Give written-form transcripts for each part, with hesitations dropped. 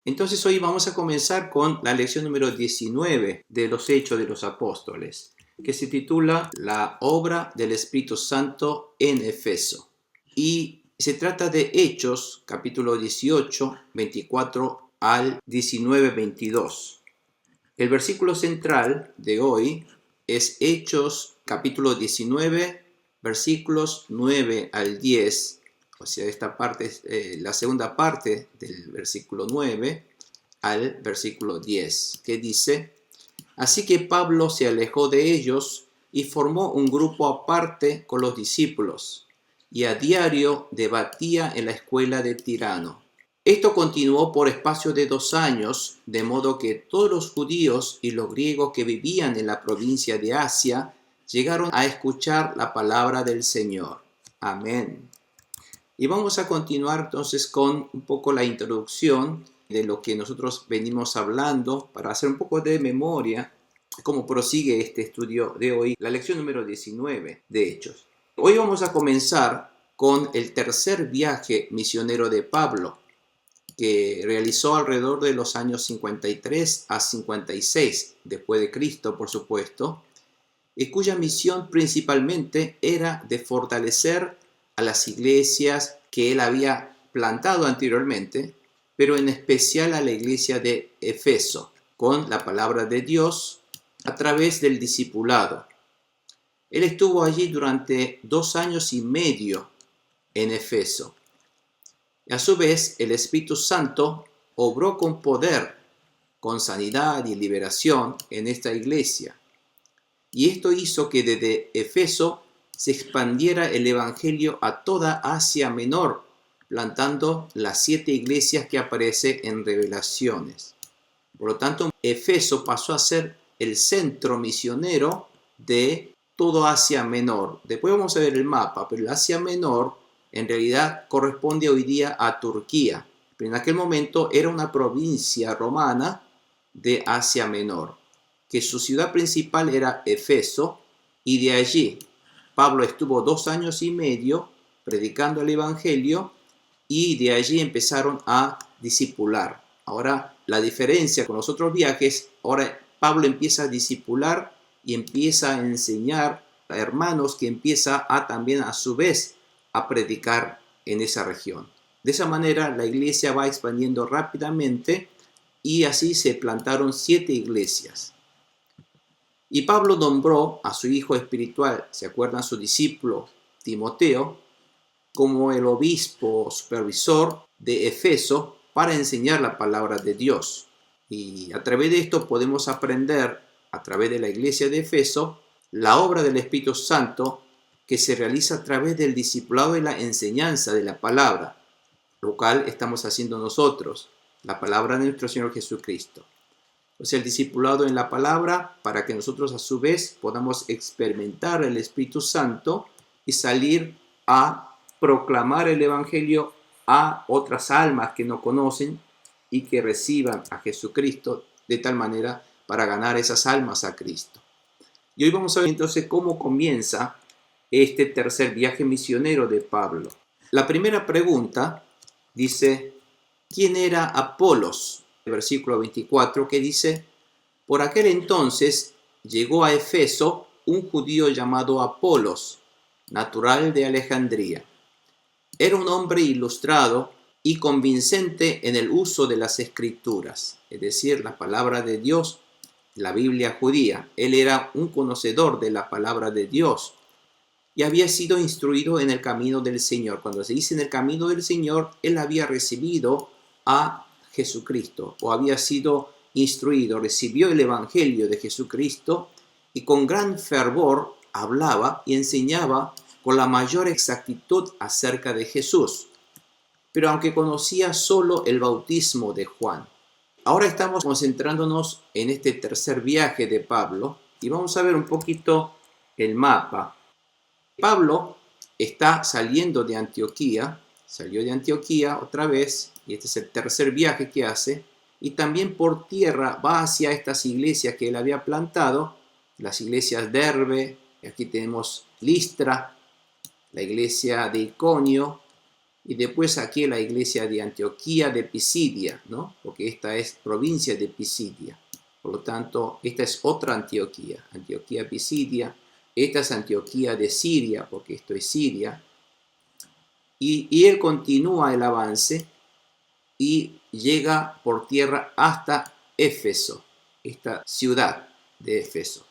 Entonces hoy vamos a comenzar con la lección número 19 de los Hechos de los Apóstoles, que se titula La obra del Espíritu Santo en Efeso. Y se trata de Hechos, capítulo 18, 24 al 19, 22. El versículo central de hoy es Hechos, capítulo 19, versículos 9 al 10. O sea, esta parte es la segunda parte del versículo 9 al versículo 10, que dice: Así que Pablo se alejó de ellos y formó un grupo aparte con los discípulos, y a diario debatía en la escuela de Tirano. Esto continuó por espacio de 2 años, de modo que todos los judíos y los griegos que vivían en la provincia de Asia llegaron a escuchar la palabra del Señor. Amén. Y vamos a continuar entonces con un poco la introducción de lo que nosotros venimos hablando para hacer un poco de memoria cómo prosigue este estudio de hoy, la lección número 19 de Hechos. Hoy vamos a comenzar con el tercer viaje misionero de Pablo, que realizó alrededor de los años 53 a 56 después de Cristo, por supuesto, y cuya misión principalmente era de fortalecer a las iglesias que él había plantado anteriormente, pero en especial a la iglesia de Efeso, con la palabra de Dios a través del discipulado. Él estuvo allí durante 2 años y medio en Efeso. A su vez, el Espíritu Santo obró con poder, con sanidad y liberación en esta iglesia. Y esto hizo que desde Efeso se expandiera el Evangelio a toda Asia Menor, plantando las 7 iglesias que aparecen en Revelaciones. Por lo tanto, Efeso pasó a ser el centro misionero de todo Asia Menor. Después vamos a ver el mapa, pero el Asia Menor en realidad corresponde hoy día a Turquía, pero en aquel momento era una provincia romana de Asia Menor, que su ciudad principal era Efeso, y de allí Pablo estuvo 2 años y medio predicando el Evangelio, y de allí empezaron a discipular. Ahora, la diferencia con los otros viajes, ahora Pablo empieza a discipular y empieza a enseñar a hermanos, que empieza a también a su vez a predicar en esa región. De esa manera la iglesia va expandiendo rápidamente y así se plantaron 7 iglesias. Y Pablo nombró a su hijo espiritual, ¿se acuerdan? Su discípulo Timoteo, como el obispo supervisor de Efeso para enseñar la palabra de Dios. Y a través de esto podemos aprender, a través de la iglesia de Efeso, la obra del Espíritu Santo que se realiza a través del discipulado y la enseñanza de la palabra, lo cual estamos haciendo nosotros, la palabra de nuestro Señor Jesucristo. O sea, el discipulado en la palabra para que nosotros a su vez podamos experimentar el Espíritu Santo y salir a proclamar el Evangelio a otras almas que no conocen y que reciban a Jesucristo de tal manera para ganar esas almas a Cristo. Y hoy vamos a ver entonces cómo comienza este tercer viaje misionero de Pablo. La primera pregunta dice: ¿quién era Apolos? El versículo 24, que dice: por aquel entonces llegó a Efeso un judío llamado Apolos, natural de Alejandría. Era un hombre ilustrado y convincente en el uso de las escrituras, es decir, la palabra de Dios, la Biblia judía. Él era un conocedor de la palabra de Dios y había sido instruido en el camino del Señor. Cuando se dice en el camino del Señor, él había recibido a Jesucristo, o había sido instruido, recibió el Evangelio de Jesucristo y con gran fervor hablaba y enseñaba con la mayor exactitud acerca de Jesús, pero aunque conocía solo el bautismo de Juan. Ahora estamos concentrándonos en este tercer viaje de Pablo y vamos a ver un poquito el mapa. Pablo está saliendo de Antioquía, salió de Antioquía otra vez, y este es el tercer viaje que hace, y también por tierra va hacia estas iglesias que él había plantado, las iglesias de Derbe, aquí tenemos Listra, la iglesia de Iconio, Y después aquí la iglesia de Antioquía de Pisidia, ¿no? Porque esta es provincia de Pisidia. Por lo tanto, esta es otra Antioquía, Antioquía Pisidia. Esta es Antioquía de Siria, porque esto es Siria. Y él continúa el avance y llega por tierra hasta Éfeso, esta ciudad de Éfeso.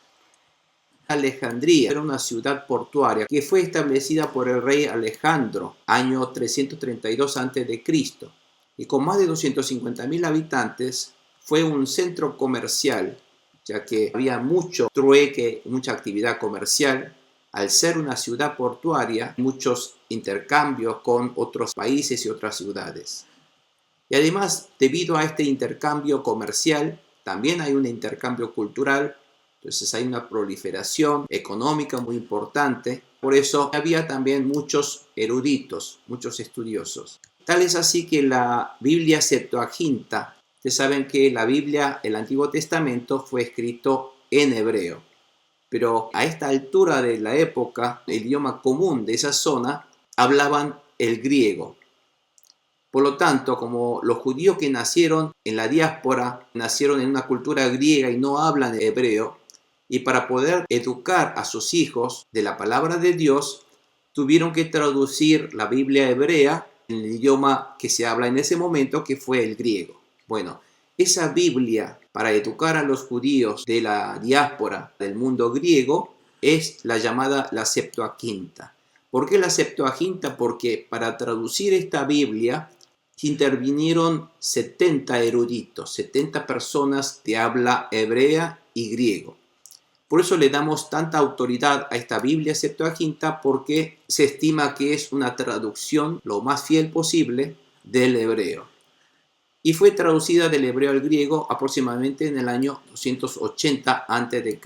Alejandría era una ciudad portuaria que fue establecida por el rey Alejandro, año 332 a.C., y con más de 250.000 habitantes fue un centro comercial, ya que había mucho trueque, mucha actividad comercial. Al ser una ciudad portuaria, muchos intercambios con otros países y otras ciudades. Y además, debido a este intercambio comercial, también hay un intercambio cultural. Entonces hay una proliferación económica muy importante. Por eso había también muchos eruditos, muchos estudiosos. Tal es así que la Biblia Septuaginta, ustedes saben que la Biblia, el Antiguo Testamento, fue escrito en hebreo. Pero a esta altura de la época, el idioma común de esa zona hablaban el griego. Por lo tanto, como los judíos que nacieron en la diáspora, nacieron en una cultura griega y no hablan hebreo, y para poder educar a sus hijos de la palabra de Dios, tuvieron que traducir la Biblia hebrea en el idioma que se habla en ese momento, que fue el griego. Bueno, esa Biblia para educar a los judíos de la diáspora del mundo griego es la llamada la Septuaginta. ¿Por qué la Septuaginta? Porque para traducir esta Biblia intervinieron 70 eruditos, 70 personas de habla hebrea y griego. Por eso le damos tanta autoridad a esta Biblia Septuaginta, porque se estima que es una traducción lo más fiel posible del hebreo. Y fue traducida del hebreo al griego aproximadamente en el año 280 a.C.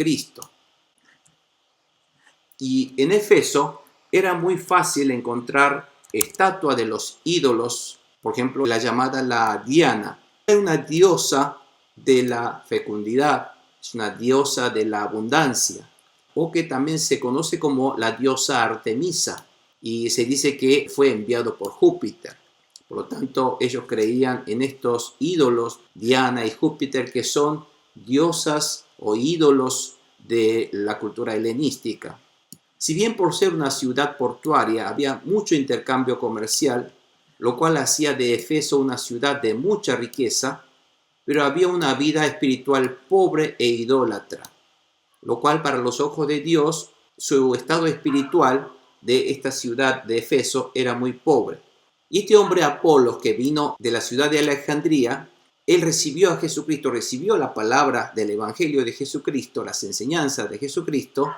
Y en Éfeso era muy fácil encontrar estatuas de los ídolos, por ejemplo, la llamada la Diana. Es una diosa de la fecundidad, es una diosa de la abundancia, o que también se conoce como la diosa Artemisa, y se dice que fue enviado por Júpiter. Por lo tanto, ellos creían en estos ídolos, Diana y Júpiter, que son diosas o ídolos de la cultura helenística. Si bien por ser una ciudad portuaria había mucho intercambio comercial, lo cual hacía de Éfeso una ciudad de mucha riqueza, pero había una vida espiritual pobre e idólatra, lo cual para los ojos de Dios, su estado espiritual de esta ciudad de Éfeso era muy pobre. Y este hombre Apolos, que vino de la ciudad de Alejandría, él recibió a Jesucristo, recibió la palabra del Evangelio de Jesucristo, las enseñanzas de Jesucristo,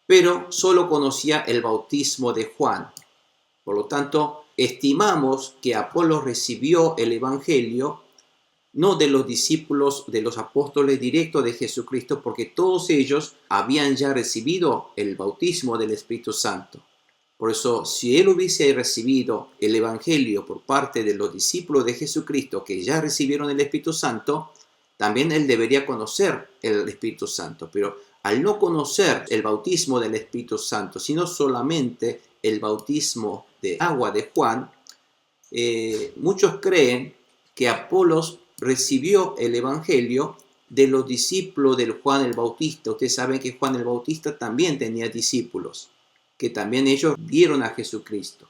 pero solo conocía el bautismo de Juan. Por lo tanto, estimamos que Apolos recibió el Evangelio no de los discípulos, de los apóstoles directos de Jesucristo, porque todos ellos habían ya recibido el bautismo del Espíritu Santo. Por eso, si él hubiese recibido el Evangelio por parte de los discípulos de Jesucristo que ya recibieron el Espíritu Santo, también él debería conocer el Espíritu Santo. Pero al no conocer el bautismo del Espíritu Santo, sino solamente el bautismo de agua de Juan, muchos creen que Apolos recibió el Evangelio de los discípulos del Juan el Bautista. Ustedes saben que Juan el Bautista también tenía discípulos, que también ellos vieron a Jesucristo.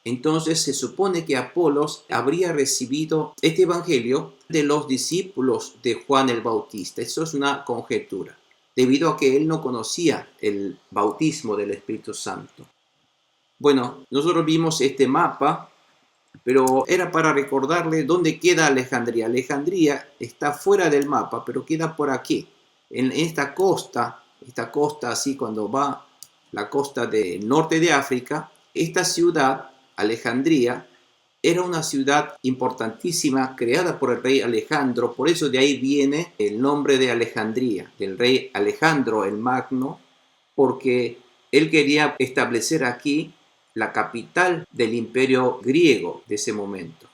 Entonces se supone que Apolos habría recibido este evangelio de los discípulos de Juan el Bautista. Eso es una conjetura, debido a que él no conocía el bautismo del Espíritu Santo. Bueno, nosotros vimos este mapa, pero era para recordarle dónde queda Alejandría. Alejandría está fuera del mapa, pero queda por aquí, en esta costa así cuando va la costa del norte de África. Esta ciudad, Alejandría, era una ciudad importantísima creada por el rey Alejandro. Por eso de ahí viene el nombre de Alejandría, del rey Alejandro el Magno, porque él quería establecer aquí la capital del imperio griego de ese momento.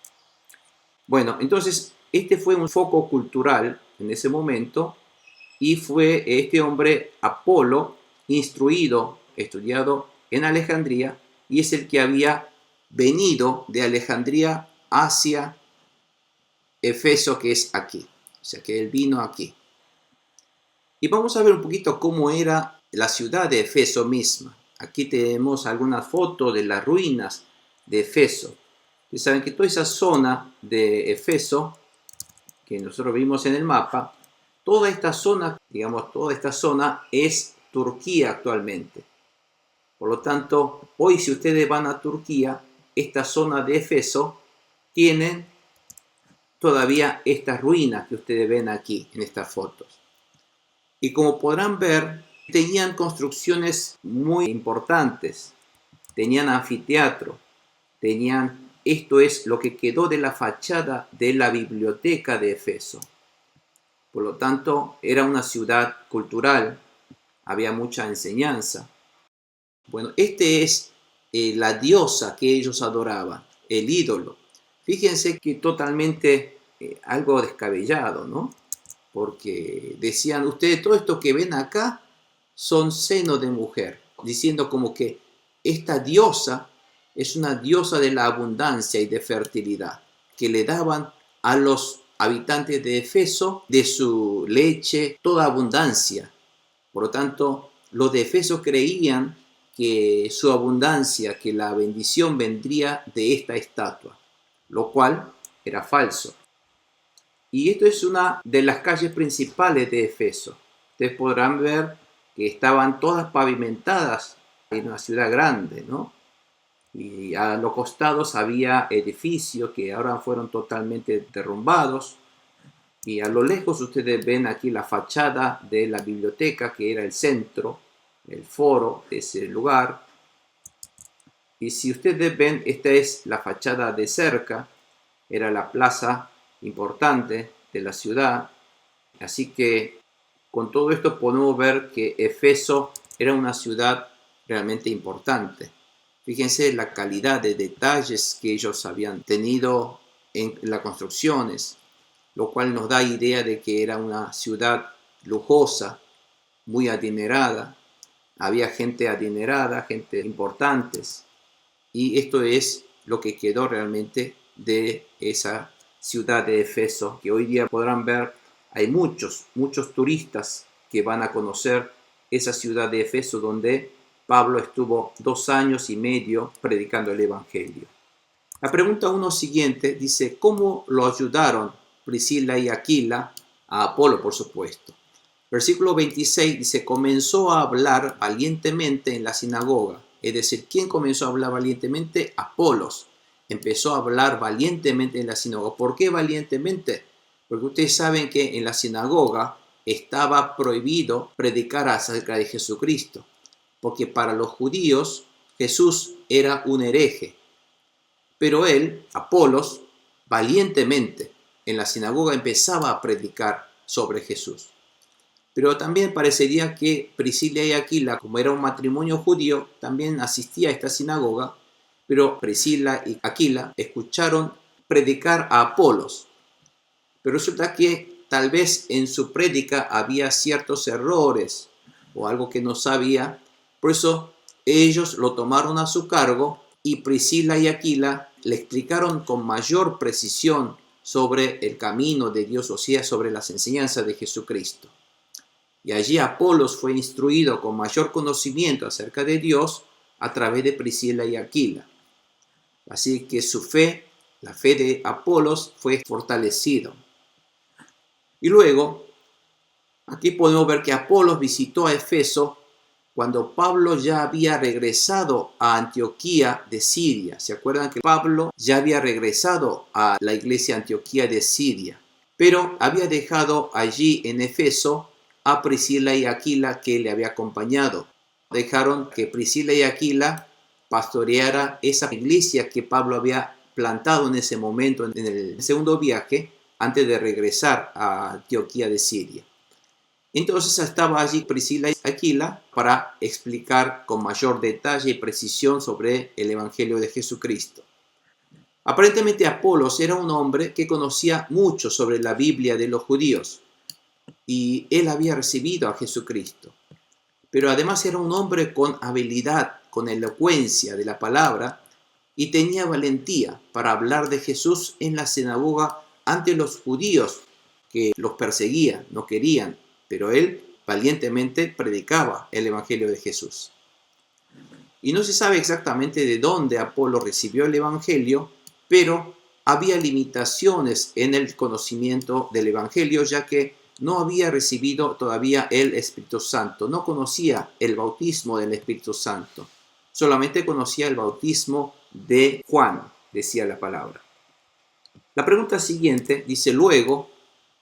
Bueno, entonces este fue un foco cultural en ese momento, y fue este hombre Apolo instruido, estudiado en Alejandría, y es el que había venido de Alejandría hacia Efeso, que es aquí. O sea, que él vino aquí. Y vamos a ver un poquito cómo era la ciudad de Efeso misma. Aquí tenemos algunas fotos de las ruinas de Efeso. Ustedes saben que toda esa zona de Efeso, que nosotros vimos en el mapa, toda esta zona, digamos, toda esta zona es Turquía actualmente. Por lo tanto, hoy si ustedes van a Turquía, esta zona de Efeso tienen todavía estas ruinas que ustedes ven aquí en estas fotos. Y como podrán ver, tenían construcciones muy importantes, tenían anfiteatro, esto es lo que quedó de la fachada de la biblioteca de Efeso. Por lo tanto, era una ciudad cultural, había mucha enseñanza. Bueno, este es la diosa que ellos adoraban, el ídolo. Fíjense que totalmente algo descabellado, ¿no? Porque decían, ustedes todo esto que ven acá son senos de mujer, diciendo como que esta diosa es una diosa de la abundancia y de fertilidad, que le daban a los habitantes de Efeso de su leche toda abundancia. Por lo tanto, los de Efeso creían que su abundancia, que la bendición vendría de esta estatua, lo cual era falso. Y esto es una de las calles principales de Efeso. Ustedes podrán ver que estaban todas pavimentadas en una ciudad grande, ¿no? Y a los costados había edificios que ahora fueron totalmente derrumbados. Y a lo lejos ustedes ven aquí la fachada de la biblioteca, que era el centro, el foro de ese lugar. Y si ustedes ven, esta es la fachada de cerca, era la plaza importante de la ciudad. Así que con todo esto podemos ver que Efeso era una ciudad realmente importante. Fíjense la calidad de detalles que ellos habían tenido en las construcciones, lo cual nos da idea de que era una ciudad lujosa, muy adinerada. Había gente adinerada, gente importantes. Y esto es lo que quedó realmente de esa ciudad de Efeso, que hoy día podrán ver, hay muchos turistas que van a conocer esa ciudad de Efeso donde Pablo estuvo 2 años y medio predicando el Evangelio. La pregunta uno siguiente dice, ¿cómo lo ayudaron Priscila y Aquila a Apolo, por supuesto? Versículo 26 dice, comenzó a hablar valientemente en la sinagoga. Es decir, ¿quién comenzó a hablar valientemente? Apolos. Empezó a hablar valientemente en la sinagoga. ¿Por qué valientemente? Porque ustedes saben que en la sinagoga estaba prohibido predicar acerca de Jesucristo. Porque para los judíos Jesús era un hereje. Pero él, Apolos, valientemente en la sinagoga empezaba a predicar sobre Jesús. Pero también parecería que Priscila y Aquila, como era un matrimonio judío, también asistía a esta sinagoga, pero Priscila y Aquila escucharon predicar a Apolos. Pero resulta que tal vez en su prédica había ciertos errores o algo que no sabía, por eso ellos lo tomaron a su cargo y Priscila y Aquila le explicaron con mayor precisión sobre el camino de Dios, o sea, sobre las enseñanzas de Jesucristo. Y allí Apolos fue instruido con mayor conocimiento acerca de Dios a través de Priscila y Aquila. Así que su fe, la fe de Apolos, fue fortalecido. Y luego, aquí podemos ver que Apolos visitó a Efeso cuando Pablo ya había regresado a Antioquía de Siria. ¿Se acuerdan que Pablo ya había regresado a la iglesia Antioquía de Siria? Pero había dejado allí en Efeso a Priscila y Aquila que le había acompañado. Dejaron que Priscila y Aquila pastoreara esa iglesia que Pablo había plantado en ese momento, en el segundo viaje, antes de regresar a Antioquía de Siria. Entonces estaba allí Priscila y Aquila para explicar con mayor detalle y precisión sobre el Evangelio de Jesucristo. Aparentemente Apolos era un hombre que conocía mucho sobre la Biblia de los judíos y él había recibido a Jesucristo. Pero además era un hombre con habilidad, con elocuencia de la palabra y tenía valentía para hablar de Jesús en la sinagoga ante los judíos que los perseguían, no querían, pero él valientemente predicaba el evangelio de Jesús. Y no se sabe exactamente de dónde Apolo recibió el evangelio, pero había limitaciones en el conocimiento del evangelio, ya que no había recibido todavía el Espíritu Santo, no conocía el bautismo del Espíritu Santo, solamente conocía el bautismo de Juan, decía la palabra. La pregunta siguiente dice: luego,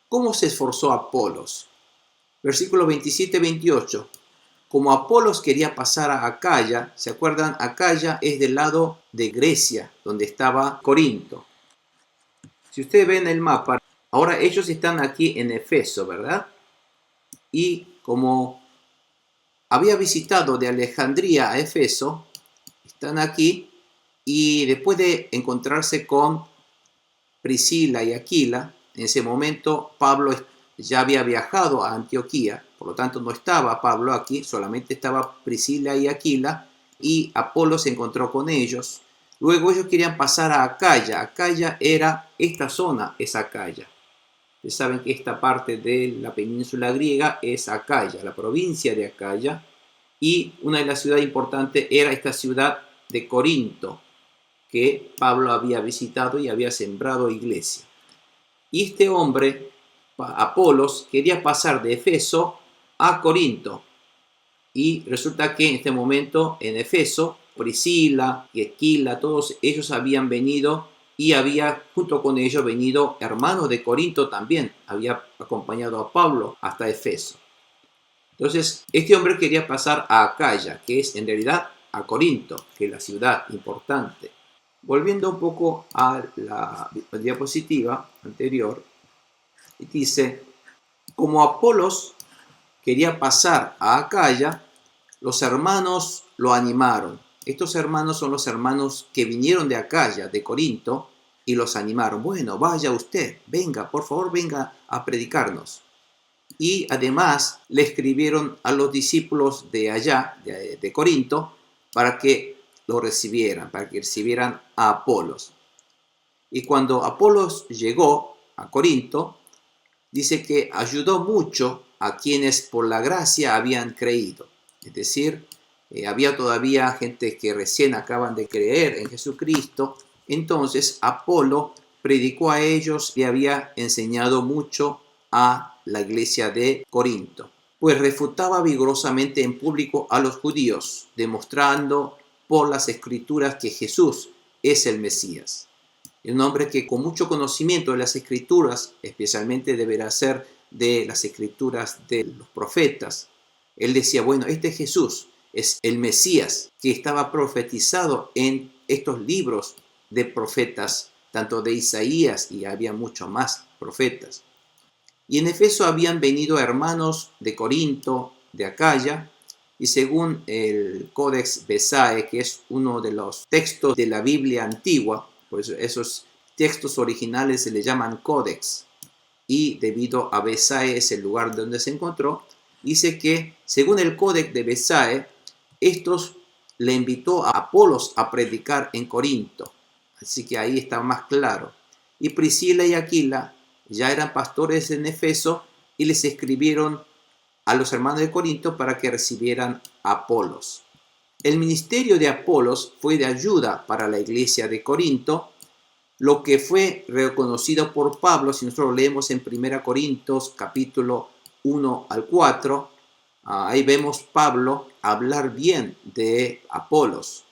¿cómo se esforzó Apolos? Versículo 27-28. Como Apolos quería pasar a Acaya, ¿se acuerdan? Acaya es del lado de Grecia, donde estaba Corinto. Si ustedes ven el mapa, ahora ellos están aquí en Efeso, ¿verdad? Y como había visitado de Alejandría a Efeso, están aquí, y después de encontrarse con Priscila y Aquila, en ese momento Pablo ya había viajado a Antioquía, por lo tanto no estaba Pablo aquí, solamente estaba Priscila y Aquila, y Apolo se encontró con ellos. Luego ellos querían pasar a Acaya. Acaya era esta zona, es Acaya. Ustedes saben que esta parte de la península griega es Acaya, la provincia de Acaya, y una de las ciudades importantes era esta ciudad de Corinto, que Pablo había visitado y había sembrado iglesia. Y este hombre, Apolos, quería pasar de Efeso a Corinto. Y resulta que en este momento en Efeso, Priscila y Aquila, todos ellos habían venido, y había junto con ellos venido hermanos de Corinto también, había acompañado a Pablo hasta Efeso. Entonces, este hombre quería pasar a Acaya, que es en realidad a Corinto, que es la ciudad importante. Volviendo un poco a la diapositiva anterior, dice: como Apolos quería pasar a Acaya, los hermanos lo animaron. Estos hermanos son los hermanos que vinieron de Acaya, de Corinto, y los animaron. Bueno, vaya usted, venga, por favor, venga a predicarnos. Y además le escribieron a los discípulos de allá, de Corinto, para que lo recibieran, para que recibieran a Apolos. Y cuando Apolos llegó a Corinto, dice que ayudó mucho a quienes por la gracia habían creído. Es decir, había todavía gente que recién acaban de creer en Jesucristo. Entonces Apolo predicó a ellos y había enseñado mucho a la iglesia de Corinto, pues refutaba vigorosamente en público a los judíos, demostrando por las escrituras que Jesús es el Mesías. Un hombre que con mucho conocimiento de las escrituras, especialmente deberá ser de las escrituras de los profetas, él decía: bueno, este Jesús es el Mesías que estaba profetizado en estos libros de profetas, tanto de Isaías, y había muchos más profetas. Y en Efeso habían venido hermanos de Corinto, de Acaya, y según el Codex Besae, que es uno de los textos de la Biblia antigua, pues esos textos originales se le llaman Codex, y debido a Besae es el lugar donde se encontró, dice que según el Codex de Besae, estos le invitó a Apolos a predicar en Corinto, así que ahí está más claro. Y Priscila y Aquila ya eran pastores en Efeso y les escribieron a los hermanos de Corinto para que recibieran a Apolos. El ministerio de Apolos fue de ayuda para la iglesia de Corinto, lo que fue reconocido por Pablo. Si nosotros leemos en 1 Corintios capítulo 1 al 4, ahí vemos Pablo hablar bien de Apolos.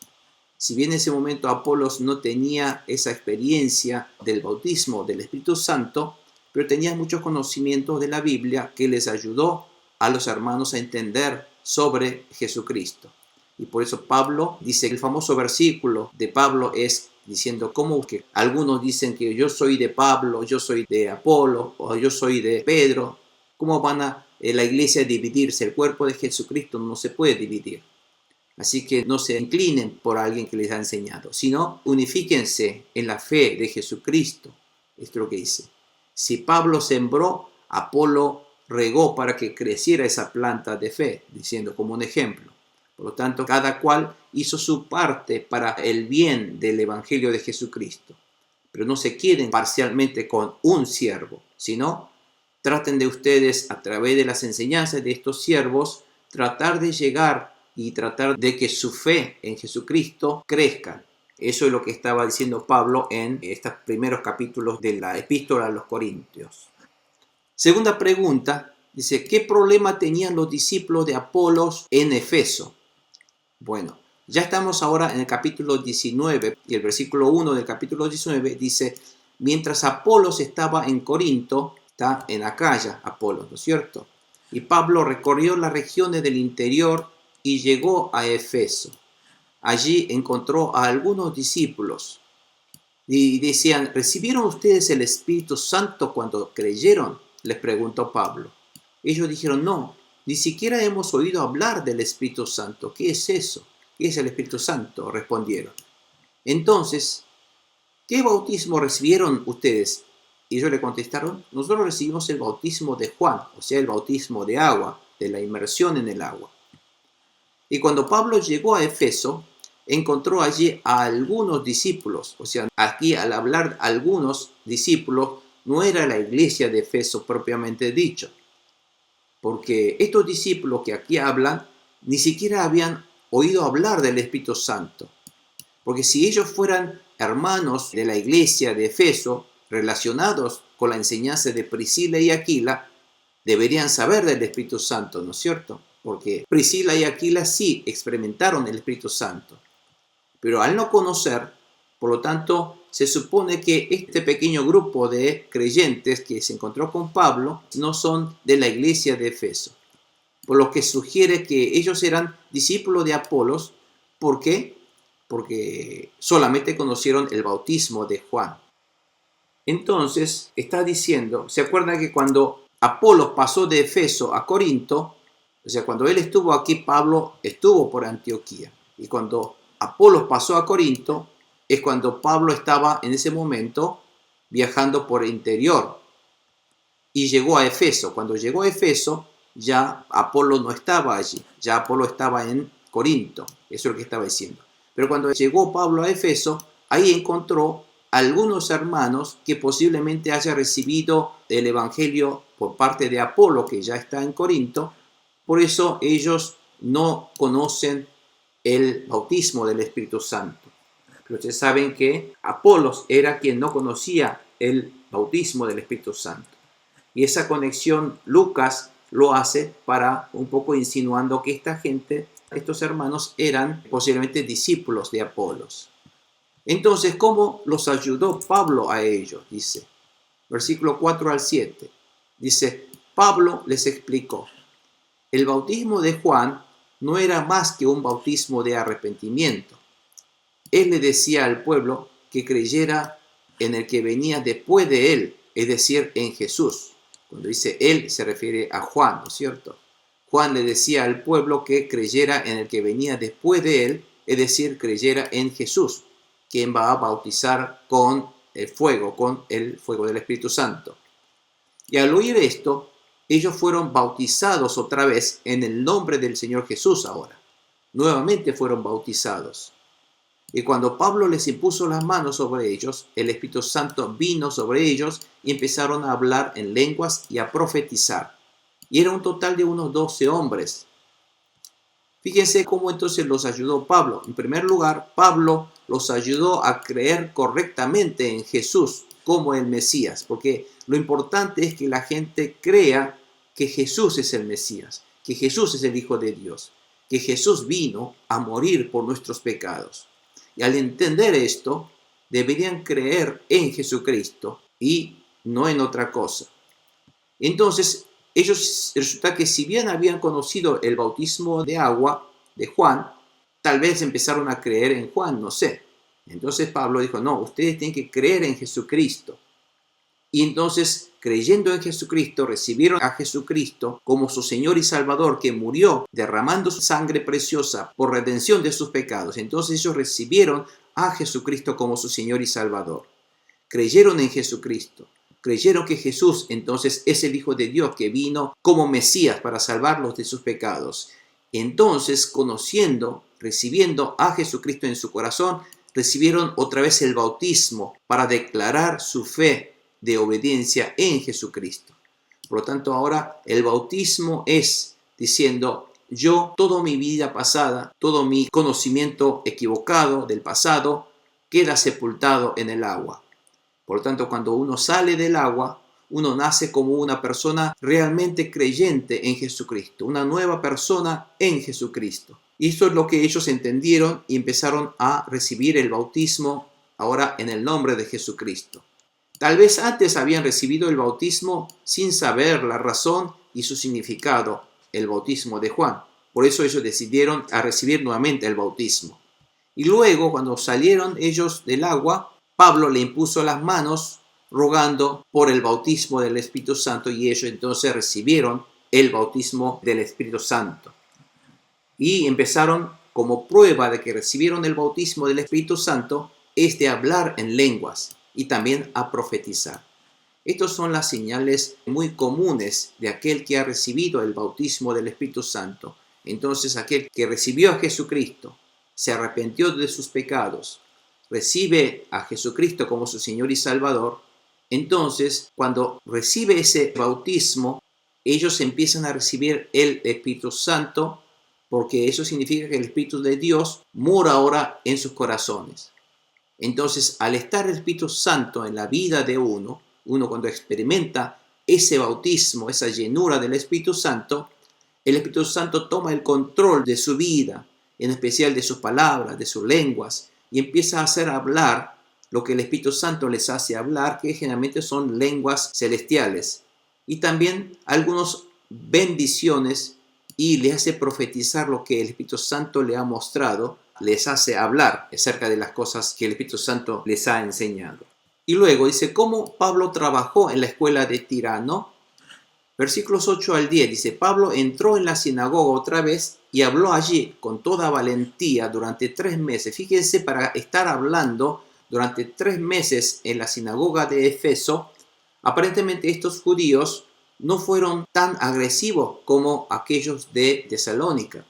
Si bien en ese momento Apolos no tenía esa experiencia del bautismo del Espíritu Santo, pero tenía muchos conocimientos de la Biblia que les ayudó a los hermanos a entender sobre Jesucristo. Y por eso Pablo dice, el famoso versículo de Pablo es diciendo cómo que algunos dicen que yo soy de Pablo, yo soy de Apolo, o yo soy de Pedro. ¿Cómo van a la iglesia a dividirse? El cuerpo de Jesucristo no se puede dividir. Así que no se inclinen por alguien que les ha enseñado, sino unifíquense en la fe de Jesucristo. Esto es lo que dice. Si Pablo sembró, Apolo regó para que creciera esa planta de fe, diciendo como un ejemplo. Por lo tanto, cada cual hizo su parte para el bien del Evangelio de Jesucristo. Pero no se queden parcialmente con un siervo, sino traten de ustedes, a través de las enseñanzas de estos siervos, tratar de llegar y tratar de que su fe en Jesucristo crezca. Eso es lo que estaba diciendo Pablo en estos primeros capítulos de la Epístola a los Corintios. Segunda pregunta, dice, ¿qué problema tenían los discípulos de Apolos en Efeso? Bueno, ya estamos ahora en el capítulo 19 y el versículo 1 del capítulo 19 dice, mientras Apolos estaba en Corinto, está en Acaya, Apolos, ¿no es cierto? Y Pablo recorrió las regiones del interior y llegó a Efeso. Allí encontró a algunos discípulos y decían, ¿recibieron ustedes el Espíritu Santo cuando creyeron? Les preguntó Pablo. Ellos dijeron, no, ni siquiera hemos oído hablar del Espíritu Santo. ¿Qué es eso? ¿Qué es el Espíritu Santo? Respondieron. Entonces, ¿qué bautismo recibieron ustedes? Y ellos le contestaron, nosotros recibimos el bautismo de Juan, o sea, el bautismo de agua, de la inmersión en el agua. Y cuando Pablo llegó a Efeso, encontró allí a algunos discípulos. O sea, aquí al hablar algunos discípulos, no era la iglesia de Efeso propiamente dicho. Porque estos discípulos que aquí hablan, ni siquiera habían oído hablar del Espíritu Santo. Porque si ellos fueran hermanos de la iglesia de Efeso, relacionados con la enseñanza de Priscila y Aquila, deberían saber del Espíritu Santo, ¿no es cierto? Porque Priscila y Aquila sí experimentaron el Espíritu Santo. Pero al no conocer, por lo tanto, se supone que este pequeño grupo de creyentes que se encontró con Pablo no son de la iglesia de Efeso. Por lo que sugiere que ellos eran discípulos de Apolos. ¿Por qué? Porque solamente conocieron el bautismo de Juan. Entonces, está diciendo, ¿se acuerdan que cuando Apolos pasó de Efeso a Corinto, o sea, cuando él estuvo aquí, Pablo estuvo por Antioquía? Y cuando Apolos pasó a Corinto, es cuando Pablo estaba en ese momento viajando por el interior y llegó a Efeso. Cuando llegó a Efeso, ya Apolo no estaba allí, ya Apolo estaba en Corinto, eso es lo que estaba diciendo. Pero cuando llegó Pablo a Efeso, ahí encontró algunos hermanos que posiblemente haya recibido el Evangelio por parte de Apolo, que ya está en Corinto. Por eso ellos no conocen el bautismo del Espíritu Santo. Pero ustedes saben que Apolos era quien no conocía el bautismo del Espíritu Santo. Y esa conexión Lucas lo hace para un poco insinuando que esta gente, estos hermanos, eran posiblemente discípulos de Apolos. Entonces, ¿cómo los ayudó Pablo a ellos? Dice, versículo 4 al 7. Dice, Pablo les explicó, el bautismo de Juan no era más que un bautismo de arrepentimiento. Él le decía al pueblo que creyera en el que venía después de él, es decir, en Jesús. Cuando dice él, se refiere a Juan, ¿no es cierto? Juan le decía al pueblo que creyera en el que venía después de él, es decir, creyera en Jesús, quien va a bautizar con el fuego del Espíritu Santo. Y al oír esto, ellos fueron bautizados otra vez en el nombre del Señor Jesús ahora. Nuevamente fueron bautizados. Y cuando Pablo les impuso las manos sobre ellos, el Espíritu Santo vino sobre ellos y empezaron a hablar en lenguas y a profetizar. Y era un total de unos 12 hombres. Fíjense cómo entonces los ayudó Pablo. En primer lugar, Pablo los ayudó a creer correctamente en Jesús como el Mesías, porque lo importante es que la gente crea que Jesús es el Mesías, que Jesús es el Hijo de Dios, que Jesús vino a morir por nuestros pecados. Y al entender esto, deberían creer en Jesucristo y no en otra cosa. Entonces, ellos resulta que si bien habían conocido el bautismo de agua de Juan, tal vez empezaron a creer en Juan, no sé. Entonces Pablo dijo, no, ustedes tienen que creer en Jesucristo. Y entonces, creyendo en Jesucristo, recibieron a Jesucristo como su Señor y Salvador, que murió derramando su sangre preciosa por redención de sus pecados. Entonces ellos recibieron a Jesucristo como su Señor y Salvador. Creyeron en Jesucristo. Creyeron que Jesús entonces es el Hijo de Dios que vino como Mesías para salvarlos de sus pecados. Entonces, conociendo, recibiendo a Jesucristo en su corazón, recibieron otra vez el bautismo para declarar su fe de obediencia en Jesucristo. Por lo tanto, ahora el bautismo es diciendo: yo, toda mi vida pasada, todo mi conocimiento equivocado del pasado, queda sepultado en el agua. Por lo tanto, cuando uno sale del agua, uno nace como una persona realmente creyente en Jesucristo, una nueva persona en Jesucristo. Y esto es lo que ellos entendieron y empezaron a recibir el bautismo ahora en el nombre de Jesucristo. Tal vez antes habían recibido el bautismo sin saber la razón y su significado, el bautismo de Juan. Por eso ellos decidieron a recibir nuevamente el bautismo. Y luego, cuando salieron ellos del agua, Pablo le impuso las manos rogando por el bautismo del Espíritu Santo, y ellos entonces recibieron el bautismo del Espíritu Santo. Y empezaron, como prueba de que recibieron el bautismo del Espíritu Santo, es de hablar en lenguas y también a profetizar. Estas son las señales muy comunes de aquel que ha recibido el bautismo del Espíritu Santo. Entonces, aquel que recibió a Jesucristo, se arrepintió de sus pecados, recibe a Jesucristo como su Señor y Salvador. Entonces, cuando recibe ese bautismo, ellos empiezan a recibir el Espíritu Santo, porque eso significa que el Espíritu de Dios mora ahora en sus corazones. Entonces, al estar el Espíritu Santo en la vida de uno cuando experimenta ese bautismo, esa llenura del Espíritu Santo, el Espíritu Santo toma el control de su vida, en especial de sus palabras, de sus lenguas, y empieza a hacer hablar lo que el Espíritu Santo les hace hablar, que generalmente son lenguas celestiales, y también algunas bendiciones, y les hace profetizar lo que el Espíritu Santo le ha mostrado, les hace hablar acerca de las cosas que el Espíritu Santo les ha enseñado. Y luego dice cómo Pablo trabajó en la escuela de Tirano. Versículos 8 al 10 dice: Pablo entró en la sinagoga otra vez y habló allí con toda valentía durante 3 meses. Fíjense, para estar hablando durante 3 meses en la sinagoga de Efeso, aparentemente estos judíos no fueron tan agresivos como aquellos de Tesalónica.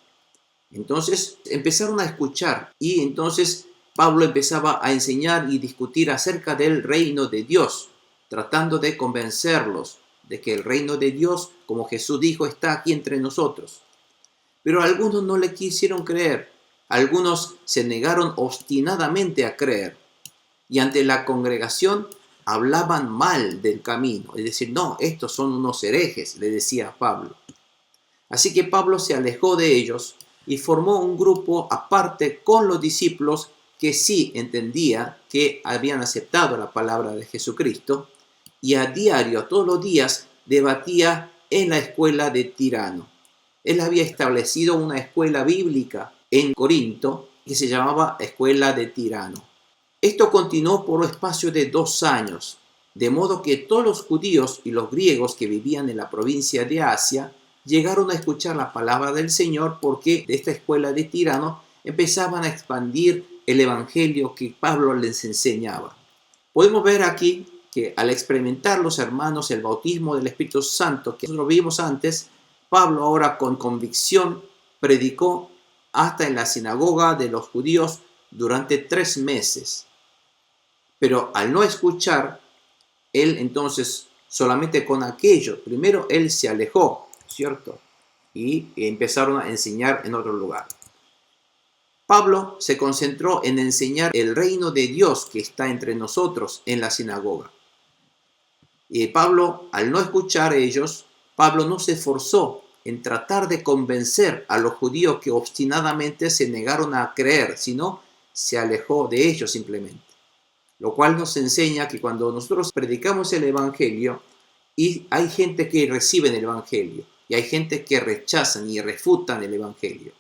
Entonces empezaron a escuchar, y entonces Pablo empezaba a enseñar y discutir acerca del reino de Dios, tratando de convencerlos de que el reino de Dios, como Jesús dijo, está aquí entre nosotros. Pero algunos no le quisieron creer, algunos se negaron obstinadamente a creer, y ante la congregación hablaban mal del camino, es decir, no, estos son unos herejes, le decía Pablo. Así que Pablo se alejó de ellos y formó un grupo aparte con los discípulos que sí entendía que habían aceptado la palabra de Jesucristo, y a diario, todos los días, debatía en la escuela de Tirano. Él había establecido una escuela bíblica en Corinto que se llamaba Escuela de Tirano. Esto continuó por un espacio de 2 años, de modo que todos los judíos y los griegos que vivían en la provincia de Asia llegaron a escuchar la palabra del Señor, porque de esta escuela de Tirano empezaban a expandir el evangelio que Pablo les enseñaba. Podemos ver aquí que al experimentar los hermanos el bautismo del Espíritu Santo que nosotros vimos antes, Pablo ahora con convicción predicó hasta en la sinagoga de los judíos durante 3 meses. Pero al no escuchar, él entonces solamente con aquello, primero él se alejó, ¿cierto? Y empezaron a enseñar en otro lugar. Pablo se concentró en enseñar el reino de Dios que está entre nosotros en la sinagoga. Y Pablo, al no escuchar a ellos, Pablo no se esforzó en tratar de convencer a los judíos que obstinadamente se negaron a creer, sino se alejó de ellos simplemente. Lo cual nos enseña que cuando nosotros predicamos el evangelio, y hay gente que recibe el evangelio, y hay gente que rechazan y refutan el evangelio,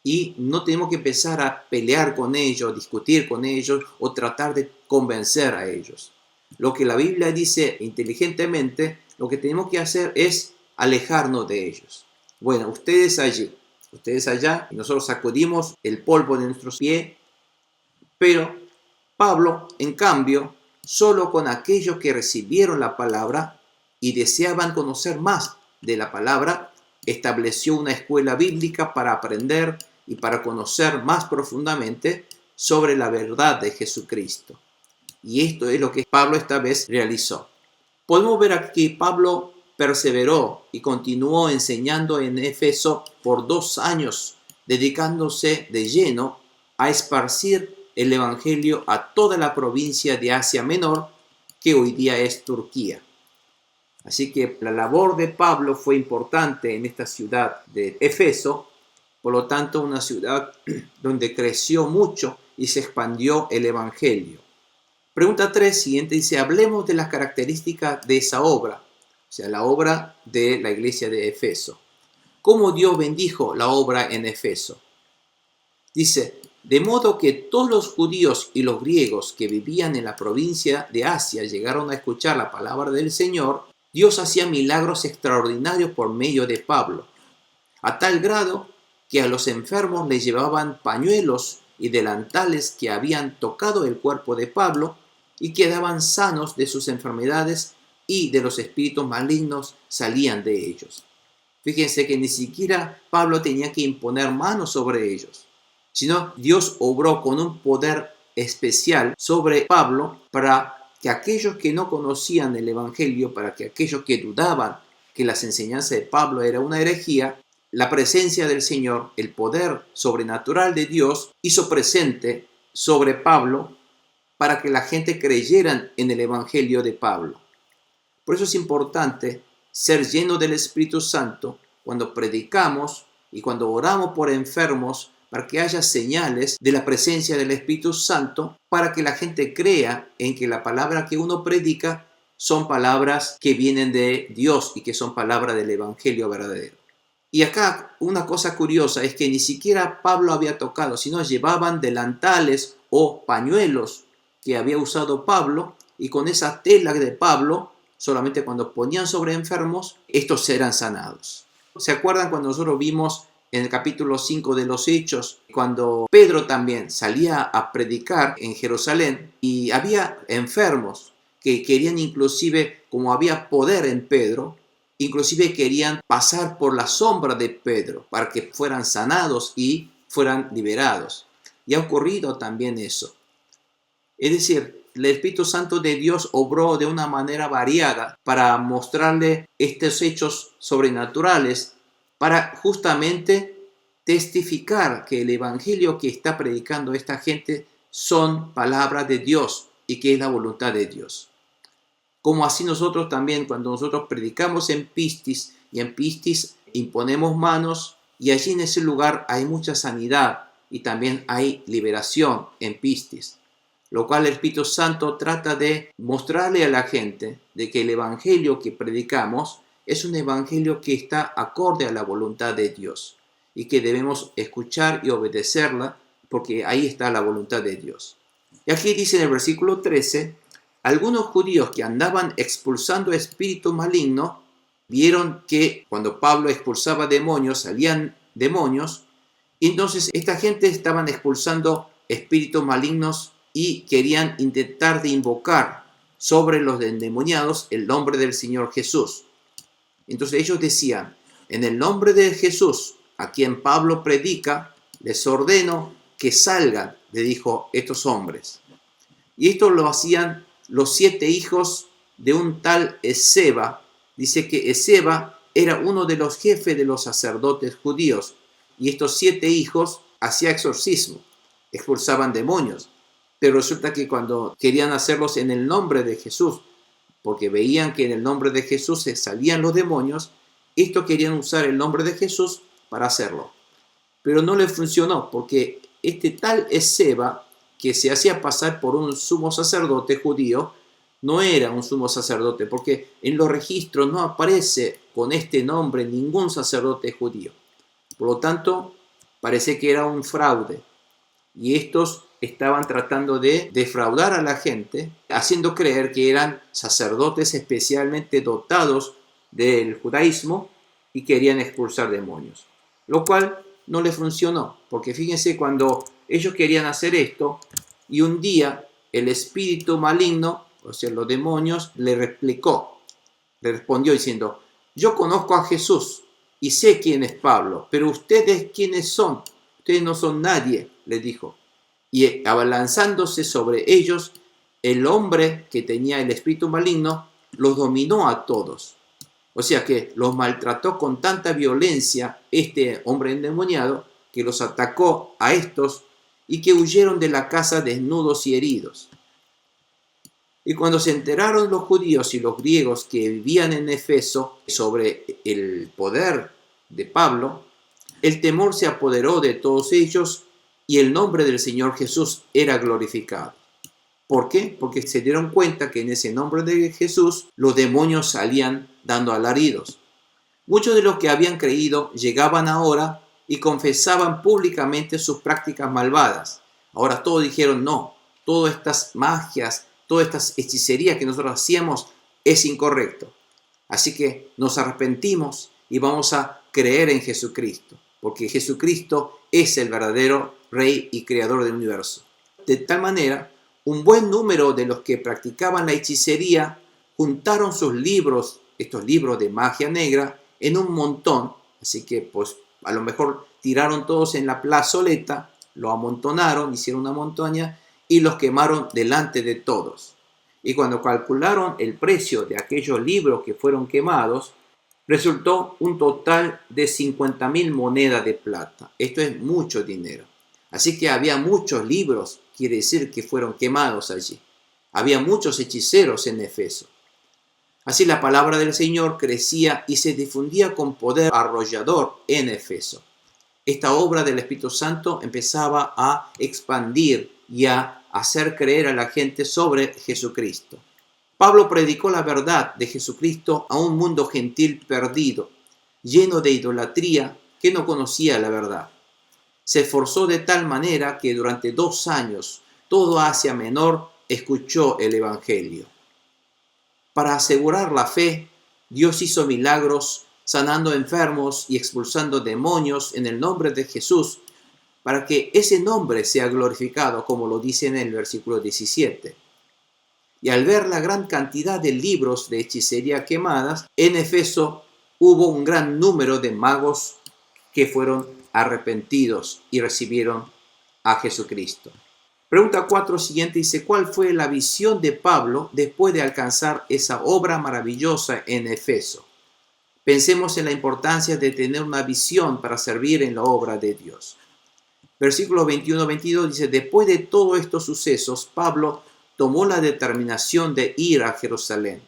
y no tenemos que empezar a pelear con ellos, discutir con ellos o tratar de convencer a ellos. Lo que la Biblia dice inteligentemente, lo que tenemos que hacer es alejarnos de ellos. Bueno, ustedes allí, ustedes allá, y nosotros sacudimos el polvo de nuestros pies, pero Pablo, en cambio, solo con aquellos que recibieron la palabra y deseaban conocer más de la palabra, estableció una escuela bíblica para aprender y para conocer más profundamente sobre la verdad de Jesucristo. Y esto es lo que Pablo esta vez realizó. Podemos ver aquí que Pablo perseveró y continuó enseñando en Éfeso por 2 años, dedicándose de lleno a esparcir el evangelio a toda la provincia de Asia Menor, que hoy día es Turquía. Así que la labor de Pablo fue importante en esta ciudad de Éfeso, por lo tanto una ciudad donde creció mucho y se expandió el evangelio. Pregunta 3 siguiente dice, hablemos de las características de esa obra, o sea, la obra de la iglesia de Éfeso. ¿Cómo Dios bendijo la obra en Éfeso? Dice, de modo que todos los judíos y los griegos que vivían en la provincia de Asia llegaron a escuchar la palabra del Señor. Dios hacía milagros extraordinarios por medio de Pablo, a tal grado que a los enfermos les llevaban pañuelos y delantales que habían tocado el cuerpo de Pablo y quedaban sanos de sus enfermedades y de los espíritus malignos salían de ellos. Fíjense que ni siquiera Pablo tenía que imponer manos sobre ellos, sino Dios obró con un poder especial sobre Pablo para que aquellos que no conocían el Evangelio, para que aquellos que dudaban que las enseñanzas de Pablo era una herejía, la presencia del Señor, el poder sobrenatural de Dios, hizo presente sobre Pablo para que la gente creyera en el Evangelio de Pablo. Por eso es importante ser lleno del Espíritu Santo cuando predicamos y cuando oramos por enfermos, para que haya señales de la presencia del Espíritu Santo, para que la gente crea en que la palabra que uno predica son palabras que vienen de Dios y que son palabras del Evangelio verdadero. Y acá una cosa curiosa es que ni siquiera Pablo había tocado, sino llevaban delantales o pañuelos que había usado Pablo, y con esa tela de Pablo, solamente cuando ponían sobre enfermos, estos eran sanados. ¿Se acuerdan cuando nosotros vimos en el capítulo 5 de los Hechos, cuando Pedro también salía a predicar en Jerusalén y había enfermos que querían inclusive, como había poder en Pedro, inclusive querían pasar por la sombra de Pedro para que fueran sanados y fueran liberados? Y ha ocurrido también eso. Es decir, el Espíritu Santo de Dios obró de una manera variada para mostrarle estos hechos sobrenaturales, para justamente testificar que el evangelio que está predicando esta gente son palabras de Dios y que es la voluntad de Dios. Como así nosotros también, cuando nosotros predicamos en Pistis, y en Pistis imponemos manos, y allí en ese lugar hay mucha sanidad y también hay liberación en Pistis, lo cual el Espíritu Santo trata de mostrarle a la gente de que el evangelio que predicamos es un evangelio que está acorde a la voluntad de Dios y que debemos escuchar y obedecerla, porque ahí está la voluntad de Dios. Y aquí dice en el versículo 13, algunos judíos que andaban expulsando espíritus malignos vieron que cuando Pablo expulsaba demonios, salían demonios, y entonces esta gente estaban expulsando espíritus malignos y querían intentar de invocar sobre los endemoniados el nombre del Señor Jesús. Entonces ellos decían, en el nombre de Jesús, a quien Pablo predica, les ordeno que salgan, le dijo estos hombres. Y esto lo hacían los 7 hijos de un tal Esceva. Dice que Esceva era uno de los jefes de los sacerdotes judíos, y estos 7 hijos hacían exorcismo, expulsaban demonios. Pero resulta que cuando querían hacerlos en el nombre de Jesús, porque veían que en el nombre de Jesús se salían los demonios, estos querían usar el nombre de Jesús para hacerlo. Pero no les funcionó, porque este tal Esceva, que se hacía pasar por un sumo sacerdote judío, no era un sumo sacerdote, porque en los registros no aparece con este nombre ningún sacerdote judío. Por lo tanto, parece que era un fraude. Y estos estaban tratando de defraudar a la gente, haciendo creer que eran sacerdotes especialmente dotados del judaísmo y querían expulsar demonios. Lo cual no les funcionó, porque fíjense cuando ellos querían hacer esto, y un día el espíritu maligno, o sea, los demonios, le respondió diciendo, yo conozco a Jesús, y sé quién es Pablo, pero ustedes quiénes son. Ustedes no son nadie, les dijo. Y abalanzándose sobre ellos, el hombre que tenía el espíritu maligno los dominó a todos. O sea que los maltrató con tanta violencia este hombre endemoniado, que los atacó a estos y que huyeron de la casa desnudos y heridos. Y cuando se enteraron los judíos y los griegos que vivían en Efeso sobre el poder de Pablo, el temor se apoderó de todos ellos y el nombre del Señor Jesús era glorificado. ¿Por qué? Porque se dieron cuenta que en ese nombre de Jesús los demonios salían dando alaridos. Muchos de los que habían creído llegaban ahora y confesaban públicamente sus prácticas malvadas. Ahora todos dijeron no, todas estas magias, todas estas hechicerías que nosotros hacíamos es incorrecto. Así que nos arrepentimos y vamos a creer en Jesucristo, porque Jesucristo es el verdadero Rey y Creador del universo. De tal manera, un buen número de los que practicaban la hechicería juntaron sus libros, estos libros de magia negra, en un montón. Así que pues a lo mejor tiraron todos en la plazoleta, lo amontonaron, hicieron una montaña y los quemaron delante de todos. Y cuando calcularon el precio de aquellos libros que fueron quemados, resultó un total de 50.000 monedas de plata. Esto es mucho dinero. Así que había muchos libros, quiere decir que fueron quemados allí. Había muchos hechiceros en Efeso. Así la palabra del Señor crecía y se difundía con poder arrollador en Efeso. Esta obra del Espíritu Santo empezaba a expandir y a hacer creer a la gente sobre Jesucristo. Pablo predicó la verdad de Jesucristo a un mundo gentil perdido, lleno de idolatría, que no conocía la verdad. Se esforzó de tal manera que durante 2 años todo Asia Menor escuchó el Evangelio. Para asegurar la fe, Dios hizo milagros sanando enfermos y expulsando demonios en el nombre de Jesús, para que ese nombre sea glorificado, como lo dice en el versículo 17. Y al ver la gran cantidad de libros de hechicería quemadas, en Efeso hubo un gran número de magos que fueron arrepentidos y recibieron a Jesucristo. Pregunta 4 siguiente dice, ¿cuál fue la visión de Pablo después de alcanzar esa obra maravillosa en Efeso? Pensemos en la importancia de tener una visión para servir en la obra de Dios. Versículos 21-22 dice, después de todos estos sucesos, Pablo tomó la determinación de ir a Jerusalén,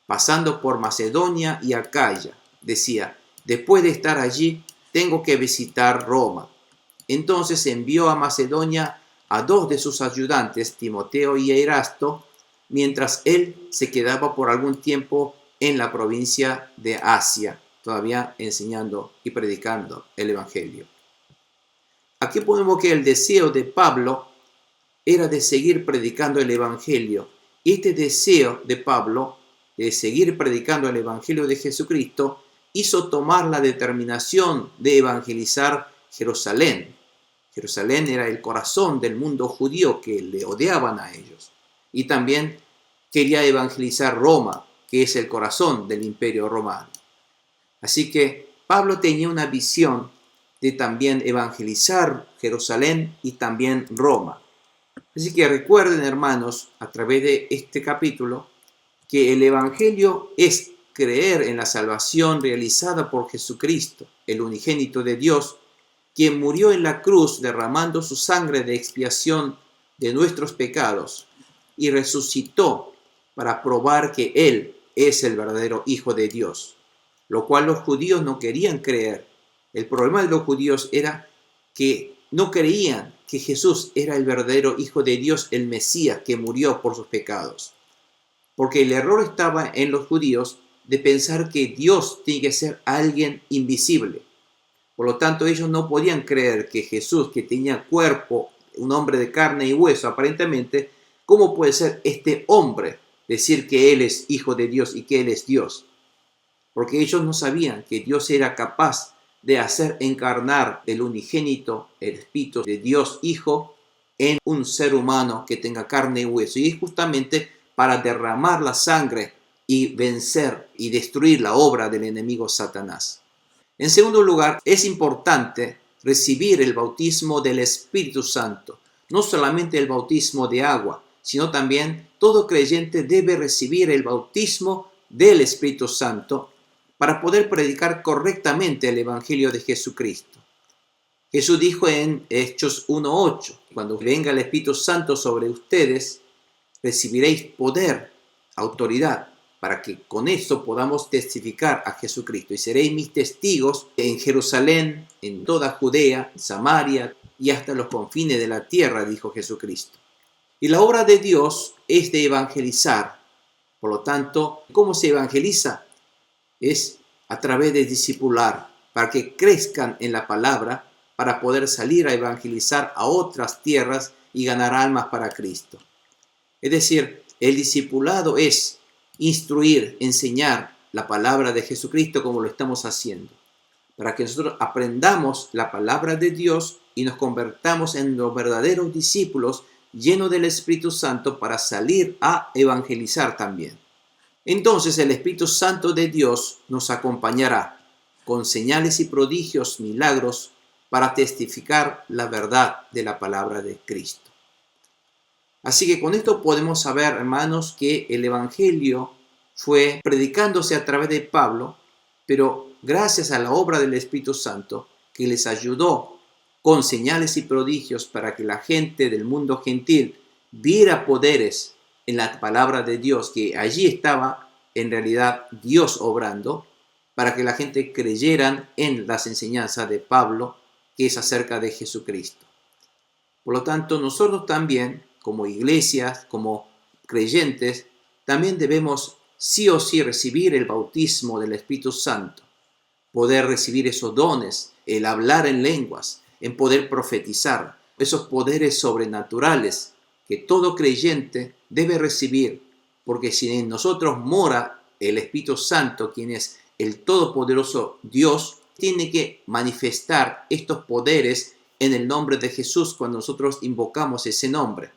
pasando por Macedonia y Acaya. Decía, después de estar allí, tengo que visitar Roma. Entonces envió a Macedonia a 2 de sus ayudantes, Timoteo y Erasto, mientras él se quedaba por algún tiempo en la provincia de Asia, todavía enseñando y predicando el Evangelio. Aquí podemos que el deseo de Pablo era de seguir predicando el Evangelio. Y este deseo de Pablo de seguir predicando el Evangelio de Jesucristo hizo tomar la determinación de evangelizar Jerusalén. Jerusalén era el corazón del mundo judío que le odiaban a ellos. Y también quería evangelizar Roma, que es el corazón del imperio romano. Así que Pablo tenía una visión de también evangelizar Jerusalén y también Roma. Así que recuerden, hermanos, a través de este capítulo, que el Evangelio es creer en la salvación realizada por Jesucristo, el unigénito de Dios, quien murió en la cruz derramando su sangre de expiación de nuestros pecados y resucitó para probar que Él es el verdadero Hijo de Dios, lo cual los judíos no querían creer. El problema de los judíos era que no creían que Jesús era el verdadero Hijo de Dios, el Mesías que murió por sus pecados. Porque el error estaba en los judíos de pensar que Dios tiene que ser alguien invisible. Por lo tanto, ellos no podían creer que Jesús, que tenía cuerpo, un hombre de carne y hueso aparentemente, ¿cómo puede ser este hombre decir que Él es Hijo de Dios y que Él es Dios? Porque ellos no sabían que Dios era capaz de hacer encarnar el unigénito, el Espíritu de Dios Hijo, en un ser humano que tenga carne y hueso. Y es justamente para derramar la sangre y vencer y destruir la obra del enemigo Satanás. En segundo lugar, es importante recibir el bautismo del Espíritu Santo. No solamente el bautismo de agua, sino también todo creyente debe recibir el bautismo del Espíritu Santo para poder predicar correctamente el Evangelio de Jesucristo. Jesús dijo en Hechos 1:8, cuando venga el Espíritu Santo sobre ustedes, recibiréis poder, autoridad, para que con esto podamos testificar a Jesucristo. Y seréis mis testigos en Jerusalén, en toda Judea, Samaria y hasta los confines de la tierra, dijo Jesucristo. Y la obra de Dios es de evangelizar. Por lo tanto, ¿cómo se evangeliza? Es a través de discipular, para que crezcan en la palabra, para poder salir a evangelizar a otras tierras y ganar almas para Cristo. Es decir, el discipulado es instruir, enseñar la palabra de Jesucristo como lo estamos haciendo, para que nosotros aprendamos la palabra de Dios y nos convertamos en los verdaderos discípulos llenos del Espíritu Santo para salir a evangelizar también. Entonces el Espíritu Santo de Dios nos acompañará con señales y prodigios, milagros, para testificar la verdad de la palabra de Cristo. Así que con esto podemos saber, hermanos, que el Evangelio fue predicándose a través de Pablo, pero gracias a la obra del Espíritu Santo, que les ayudó con señales y prodigios para que la gente del mundo gentil viera poderes en la palabra de Dios, que allí estaba en realidad Dios obrando, para que la gente creyeran en las enseñanzas de Pablo, que es acerca de Jesucristo. Por lo tanto, nosotros también, como iglesias, como creyentes, también debemos sí o sí recibir el bautismo del Espíritu Santo, poder recibir esos dones, el hablar en lenguas, en poder profetizar, esos poderes sobrenaturales que todo creyente debe recibir, porque si en nosotros mora el Espíritu Santo, quien es el todopoderoso Dios, tiene que manifestar estos poderes en el nombre de Jesús cuando nosotros invocamos ese nombre.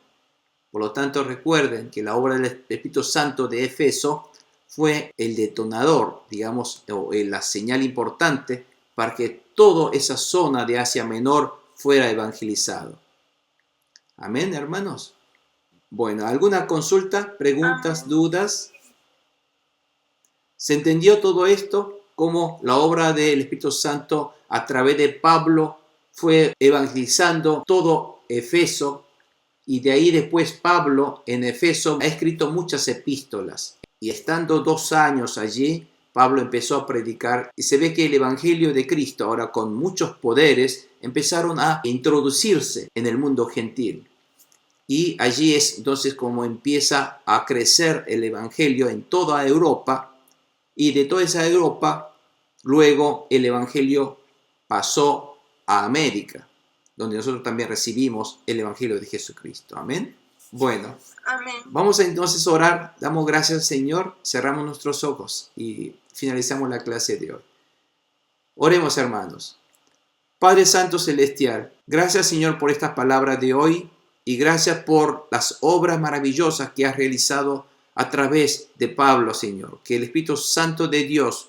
Por lo tanto, recuerden que la obra del Espíritu Santo de Éfeso fue el detonador, digamos, o la señal importante para que toda esa zona de Asia Menor fuera evangelizado. Amén, hermanos. Bueno, ¿alguna consulta, preguntas, dudas? ¿Se entendió todo esto? Cómo la obra del Espíritu Santo a través de Pablo fue evangelizando todo Éfeso, y de ahí después Pablo en Éfeso ha escrito muchas epístolas, y estando 2 años allí, Pablo empezó a predicar, y se ve que el Evangelio de Cristo, ahora con muchos poderes, empezaron a introducirse en el mundo gentil. Y allí es entonces como empieza a crecer el Evangelio en toda Europa, y de toda esa Europa, luego el Evangelio pasó a América, donde nosotros también recibimos el Evangelio de Jesucristo. Amén. Bueno, amén. Vamos a entonces orar, damos gracias al Señor, cerramos nuestros ojos y finalizamos la clase de hoy. Oremos, hermanos. Padre Santo Celestial, gracias, Señor, por estas palabras de hoy y gracias por las obras maravillosas que has realizado a través de Pablo, Señor, que el Espíritu Santo de Dios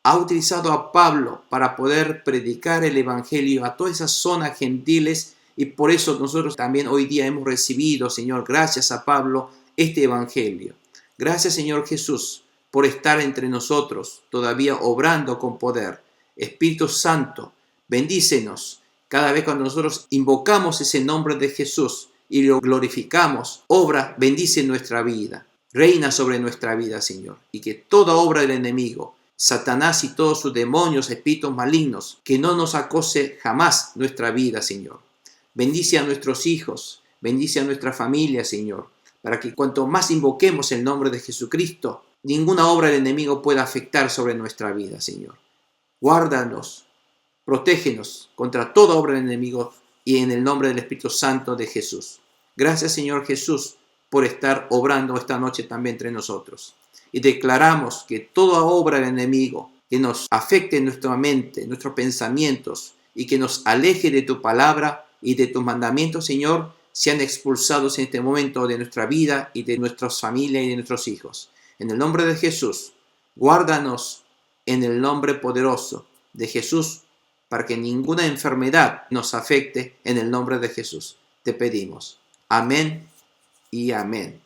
ha utilizado a Pablo para poder predicar el Evangelio a todas esas zonas gentiles, y por eso nosotros también hoy día hemos recibido, Señor, gracias a Pablo, este Evangelio. Gracias, Señor Jesús, por estar entre nosotros, todavía obrando con poder. Espíritu Santo, bendícenos cada vez cuando nosotros invocamos ese nombre de Jesús y lo glorificamos. Obra, bendice nuestra vida. Reina sobre nuestra vida, Señor, y que toda obra del enemigo, Satanás y todos sus demonios, espíritus malignos, que no nos acose jamás nuestra vida, Señor. Bendice a nuestros hijos, bendice a nuestra familia, Señor, para que cuanto más invoquemos el nombre de Jesucristo, ninguna obra del enemigo pueda afectar sobre nuestra vida, Señor. Guárdanos, protégenos contra toda obra del enemigo y en el nombre del Espíritu Santo de Jesús. Gracias, Señor Jesús, por estar obrando esta noche también entre nosotros. Y declaramos que toda obra del enemigo que nos afecte en nuestra mente, nuestros pensamientos, y que nos aleje de tu palabra y de tus mandamientos, Señor, sean expulsados en este momento de nuestra vida y de nuestras familias y de nuestros hijos. En el nombre de Jesús, guárdanos en el nombre poderoso de Jesús para que ninguna enfermedad nos afecte en el nombre de Jesús. Te pedimos. Amén y amén.